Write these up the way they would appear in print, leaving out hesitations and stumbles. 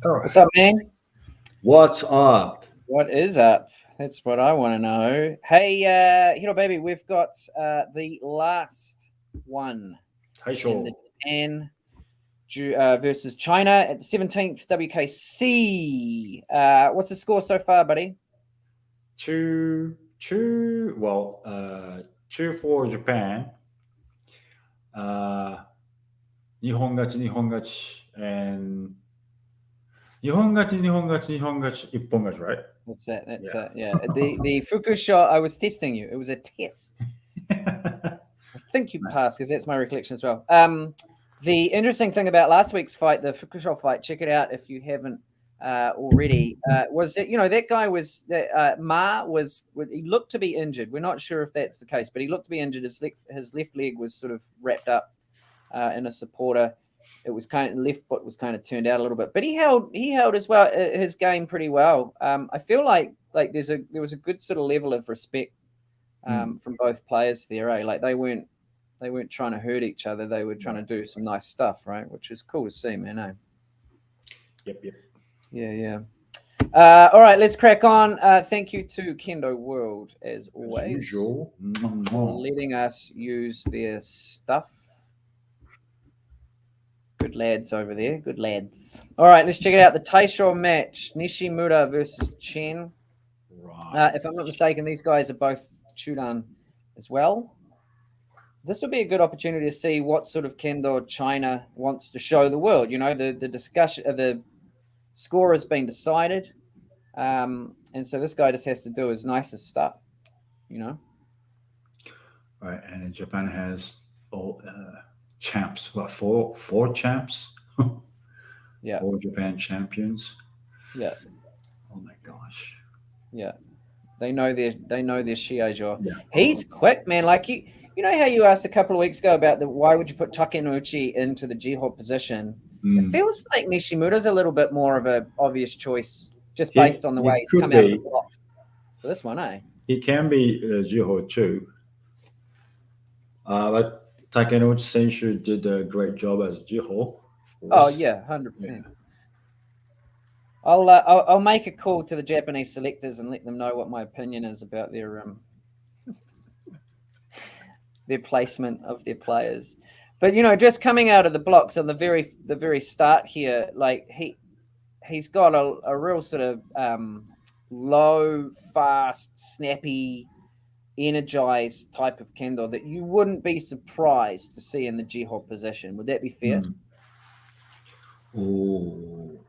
All right. What's up, man? What's up? What is up? That's what I want to know. Hey, baby, we've got the last one in the Taisho. Japan versus China at the 17th WKC. What's the score so far, buddy? Two. Well, two for Japan. Uh, 日本勝ち、and 日本勝ち、一本勝ち, What's that? That's right? Yeah. The Fuku shot. I was testing you. It was a test. Yeah. I think you passed because that's my recollection as well. The interesting thing about last week's fight, the Fukushima fight, check it out if you haven't already, was that, that guy was, Ma he looked to be injured. We're not sure if that's the case, but he looked to be injured. His left leg was sort of wrapped up in a supporter. It was left foot was kind of turned out a little bit, but he held his game pretty well. I feel like there was a good sort of level of respect from both players there. Like they weren't trying to hurt each other. They were trying to do some nice stuff, right? Which is cool to see, man. Yep. Yeah, yeah. All right, let's crack on. Thank you to Kendo World as As always usual. for letting us use their stuff. Good lads over there. Good lads. All right, let's check it out. The Taisho match: Nishimura versus Chen. Right. If I'm not mistaken, these guys are both Chudan as well. This would be a good opportunity to see what sort of kendo China wants to show the world. The discussion of the score has been decided, and so this guy just has to do his nicest stuff. You know. Right. And Japan has all champs. What, four champs? Yeah. Four Japan champions. Yeah. Oh my gosh. Yeah. They know their Shiai. Yeah. He's quick, man. Like you know how you asked a couple of weeks ago about why would you put Takenouchi into the Jiho position? It Mm. feels like Nishimura's a little bit more of an obvious choice just He based on the way he he's could come out of the be. blocks for this one, eh? He can be Jiho too. But Takenouchi Senshu did a great job as Jiho, of Oh course. yeah, Yeah. 100%. I'll make a call to the Japanese selectors and let them know what my opinion is about their placement of their players. But just coming out of the blocks on the very start here, like he's got a real sort of low, fast, snappy, energized type of kendo that you wouldn't be surprised to see in the Jiho position. Would that be fair? Mm. Oh,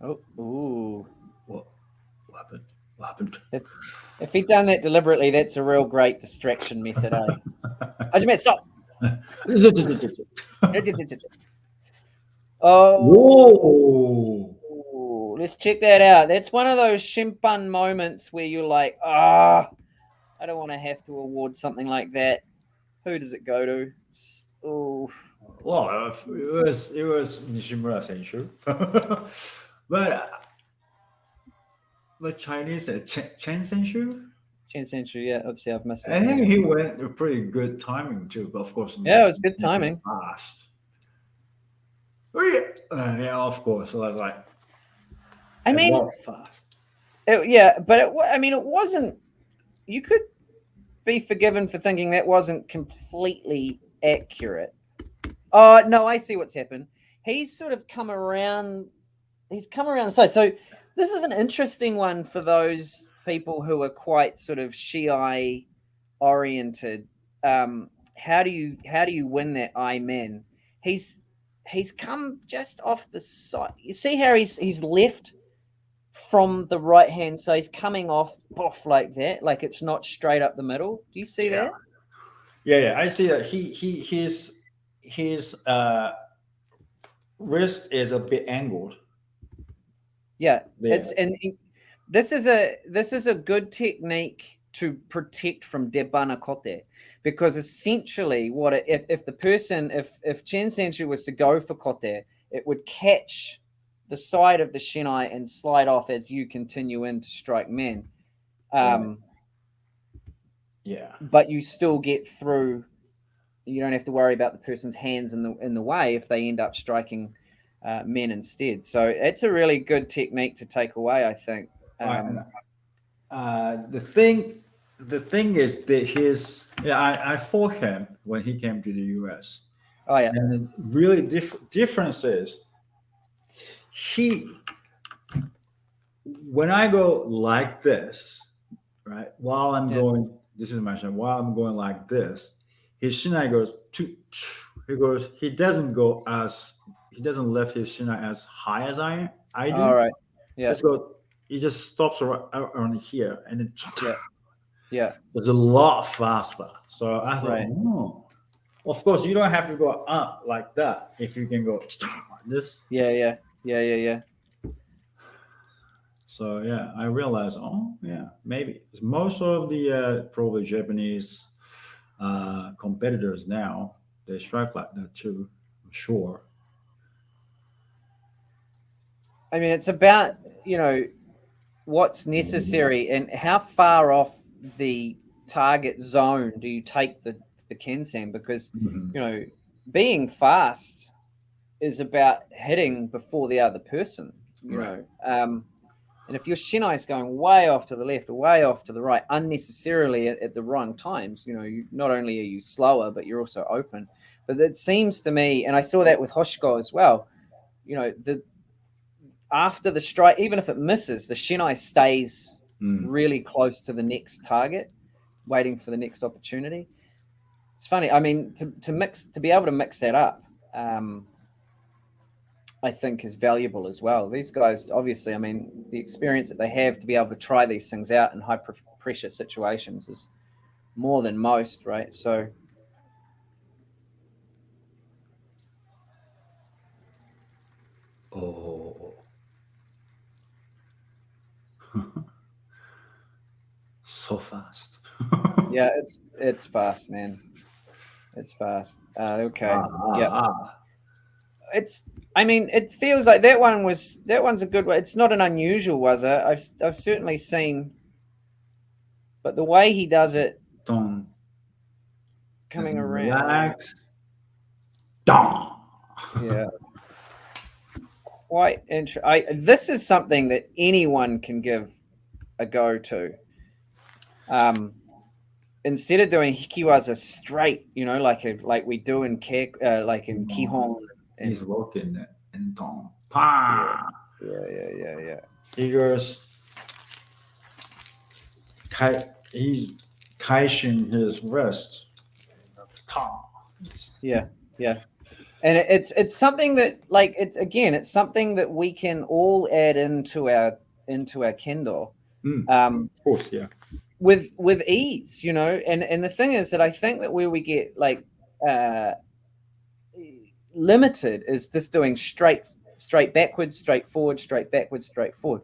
Oh, ooh. what, what happened? What happened? That's If he'd done that deliberately, that's a real great distraction method, eh? I just meant stop. Whoa! Oh, let's check that out. That's one of those shimpan moments where you're like, I don't want to have to award something like that. Who does it go to? Oh, Well, it was Nishimura Senshu, but Chinese Chen Senshu. Chen Century. Yeah, obviously I've missed it. I Yeah, think he went a pretty good timing too, but of course yeah, not it was good as timing. fast. Oh, yeah, yeah, of course. So I was like, I it mean, was fast. yeah, but it wasn't. You could be forgiven for thinking that wasn't completely accurate. Oh no, I see what's happened. He's sort of come around. He's come around the side. So this is an interesting one for those people who are quite sort of Shiai oriented. How do you win that I man? He's he's come just off the side. You see how he's left from the right hand, so he's coming off like that, like it's not straight up the middle. Do you see Yeah, that? yeah. I see that his wrist is a bit angled. Yeah, Yeah, it's and this is a good technique to protect from debana kote, because essentially if the person if Chen Senshi was to go for kote, it would catch the side of the shinai and slide off as you continue in to strike men. right. Um, Yeah. but you still get through. You don't have to worry about the person's hands in the way if they end up striking men instead. So it's a really good technique to take away, I think. Right. And, the thing is that I fought him when he came to the U.S. Oh yeah, And the really difference is he when I go like this, right, while I'm yeah. going, this is my shot, while I'm going like this, his shinai goes he doesn't lift his shinai as high as I All do. right. Yeah, Let's go. He just stops around here, and then yeah, yeah. it's a lot faster. So I thought, Right. oh, of course, you don't have to go up like that if you can go like this. Yeah, yeah, yeah, yeah, yeah. So yeah, I realized, oh yeah, maybe 'cause most of the probably Japanese competitors now they strike like that too. I'm sure. I mean, it's about what's necessary and how far off the target zone do you take the Kensam, because Mhm. you know being fast is about hitting before the other person. Right. And if your shinai is going way off to the left or way off to the right unnecessarily at the wrong times, not only are you slower, but you're also open. But it seems to me, and I saw that with Hoshiko as well, the after the strike, even if it misses, the shinai stays Mm. really close to the next target, waiting for the next opportunity. It's funny. I mean, to be able to mix that up, I think is valuable as well. These guys, obviously, I mean, the experience that they have to be able to try these things out in high pressure situations is more than most, right? So, Oh, so fast. yeah, it's fast, man. It's fast. Okay, ah, yeah, ah, ah. it's. I mean, it feels like that one's a good one. It's not an unusual, was it? I've certainly seen, but the way he does it, Don't as coming in around, relax. Dong. yeah, quite interesting. This is something that anyone can give a go to. Um, Instead of doing hikiwaza straight, like we do in like in No, kihon, he's and working it and dong. yeah, Pa. yeah, yeah, yeah, yeah, He goes. He's kaishing his wrist. Ta. yeah, yeah. And it's something that, like, it's something that we can all add into our kendo, Mm, um, of course, yeah. with ease, and the thing is that I think that where we get like uh, limited is just doing straight backwards, straight forward, straight backwards, straight forward.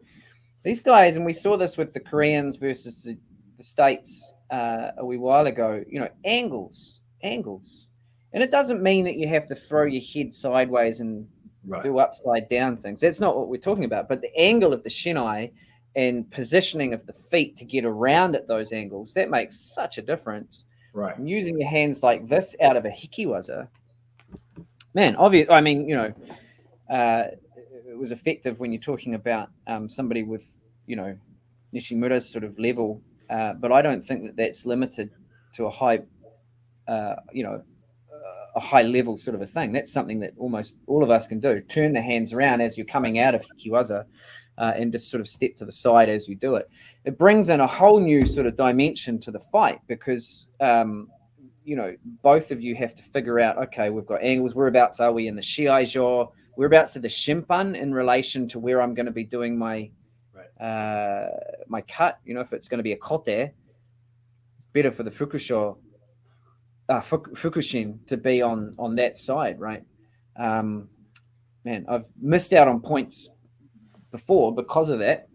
These guys, and we saw this with the Koreans versus the States a wee while ago, angles. And it doesn't mean that you have to throw your head sideways and Right. do upside down things. That's not what we're talking about. But the angle of the shinai and positioning of the feet to get around at those angles, that makes such a difference. Right. And using your hands like this out of a hikiwaza, man, obvious. I mean, it was effective when you're talking about somebody with, Nishimura's sort of level, but I don't think that that's limited to a high, uh, you know, a high level sort of a thing. That's something that almost all of us can do. Turn the hands around as you're coming out of hikiwaza, and just sort of step to the side as you do it. It brings in a whole new sort of dimension to the fight because, both of you have to figure out, okay, we've got angles. Whereabouts are we in the Shiai jaw? Whereabouts are the shimpan in relation to where I'm going to be doing my Right. my cut? If it's going to be a kote, better for the fukushin to be on that side, right? Um, Man, I've missed out on points before because of that.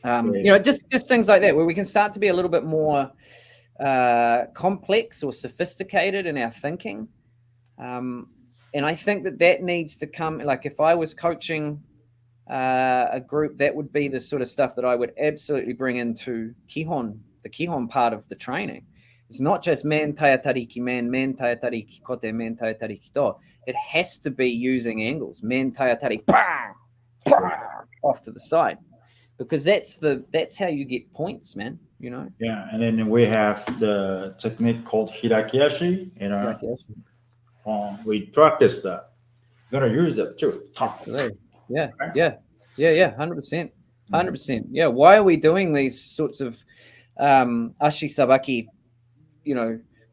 Yeah. Just things like that where we can start to be a little bit more complex or sophisticated in our thinking. And I think that needs to come. Like if I was coaching a group, that would be the sort of stuff that I would absolutely bring into the Kihon part of the training. It's not just man taia tariki man, man taia tariki kote, man taia tariki do. It has to be using angles, man taia tariki, bang, bang, off to the side, because that's how you get points, man. You know. Yeah, and then we have the technique called hirakiashi. Like, We practice that. We're gonna use that too. absolutely. Yeah, Right? yeah, yeah, yeah. 100%, 100%. Yeah. Why are we doing these sorts of ashi sabaki,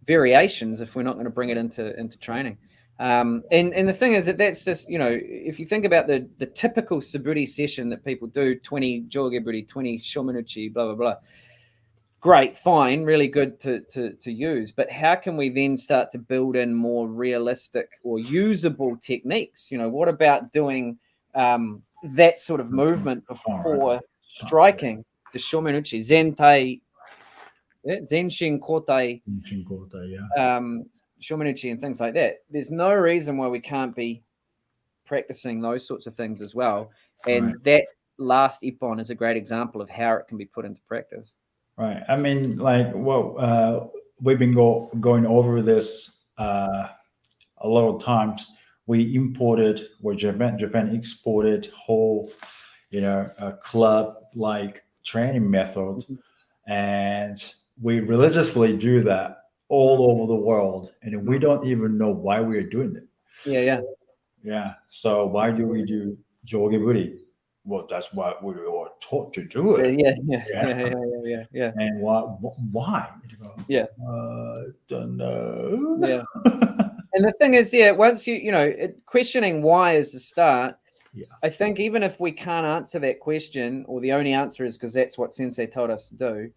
variations if we're not going to bring it into training? And the thing is that's just, if you think about the typical saburi session that people do, 20 jogeburi, 20 shomenuchi, blah blah blah. Great, fine, really good to use, but how can we then start to build in more realistic or usable techniques? What about doing that sort of movement before striking the shomenuchi, zentai, zenshin kotai, shomenuchi, and things like that? There's no reason why we can't be practicing those sorts of things as well, and that last ippon is a great example of how it can be put into practice. Right. I mean, like, we've been going over this a lot of times. We imported, or Japan exported whole, club like training method, and we religiously do that all over the world, and we don't even know why we're doing it. Yeah. So why do we do jogeburi? Well, that's what we were taught to do it. Yeah. And why? Yeah. Don't know. Yeah. And the thing is, once questioning why is the start. Yeah. I think even if we can't answer that question, or the only answer is because that's what Sensei told us to do,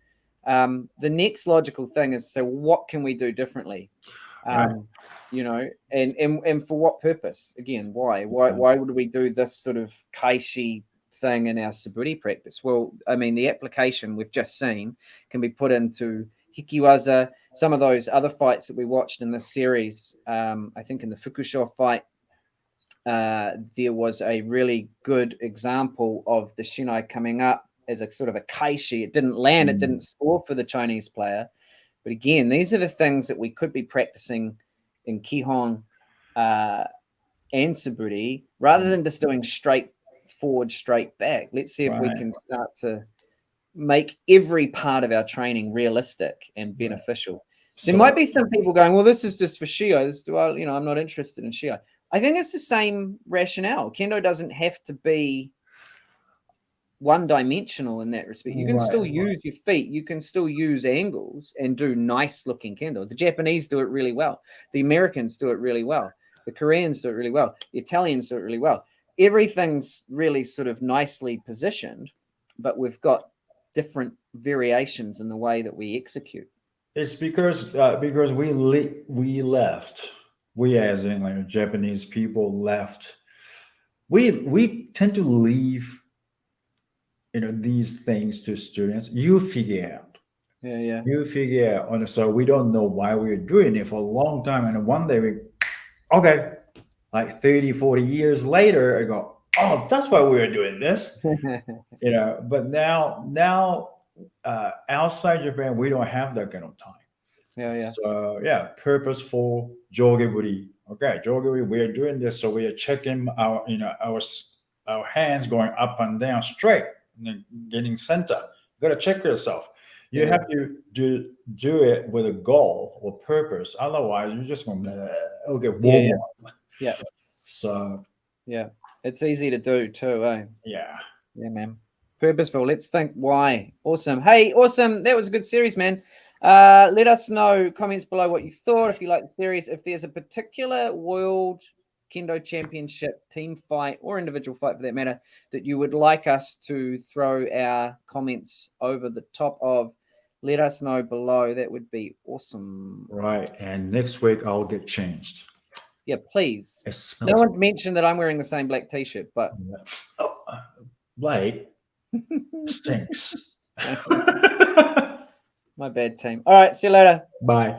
the next logical thing is, so what can we do differently? And for what purpose? Again, why would we do this sort of kaishi thing in our saburi practice? Well, I mean, the application we've just seen can be put into hikiwaza, some of those other fights that we watched in this series. I think in the Fukusho fight, there was a really good example of the shinai coming up as a sort of a kaishi. It didn't land, it didn't score for the Chinese player. But again, these are the things that we could be practicing in Kihon and Saburi, rather than just doing straight forward, straight back. Let's see if we can start to make every part of our training realistic and beneficial. So, there might be some people going, well, this is just for Shiai. I'm not interested in Shiai. I think it's the same rationale. Kendo doesn't have to be one-dimensional in that respect. You can still use your feet. You can still use angles and do nice-looking kendo. The Japanese do it really well. The Americans do it really well. The Koreans do it really well. The Italians do it really well. Everything's really sort of nicely positioned, but we've got different variations in the way that we execute. It's because we left. We, as in like Japanese people, left. We tend to leave these things to students. You figure out. Yeah. You figure out. And so we don't know why we're doing it for a long time. And one day like 30, 40 years later, I go, oh, that's why we were doing this. But now outside Japan, we don't have that kind of time. Yeah. So purposeful jogeburi. Okay, jogeburi, we are doing this. So we are checking our hands going up and down straight, getting center. You got to check yourself. You have to do it with a goal or purpose. Otherwise, you're just going to get warm up. Yeah. So it's easy to do too, eh? Yeah, man. Purposeful. Let's think why. Awesome. Hey, awesome. That was a good series, man. Let us know, comments below, what you thought, if you like the series, if there's a particular World Kendo Championship team fight or individual fight for that matter that you would like us to throw our comments over the top of. Let us know below. That would be awesome. Right. And next week I'll get changed. Yeah, please. No one's mentioned that I'm wearing the same black t-shirt, but black stinks. My bad, team. All right, see you later. Bye.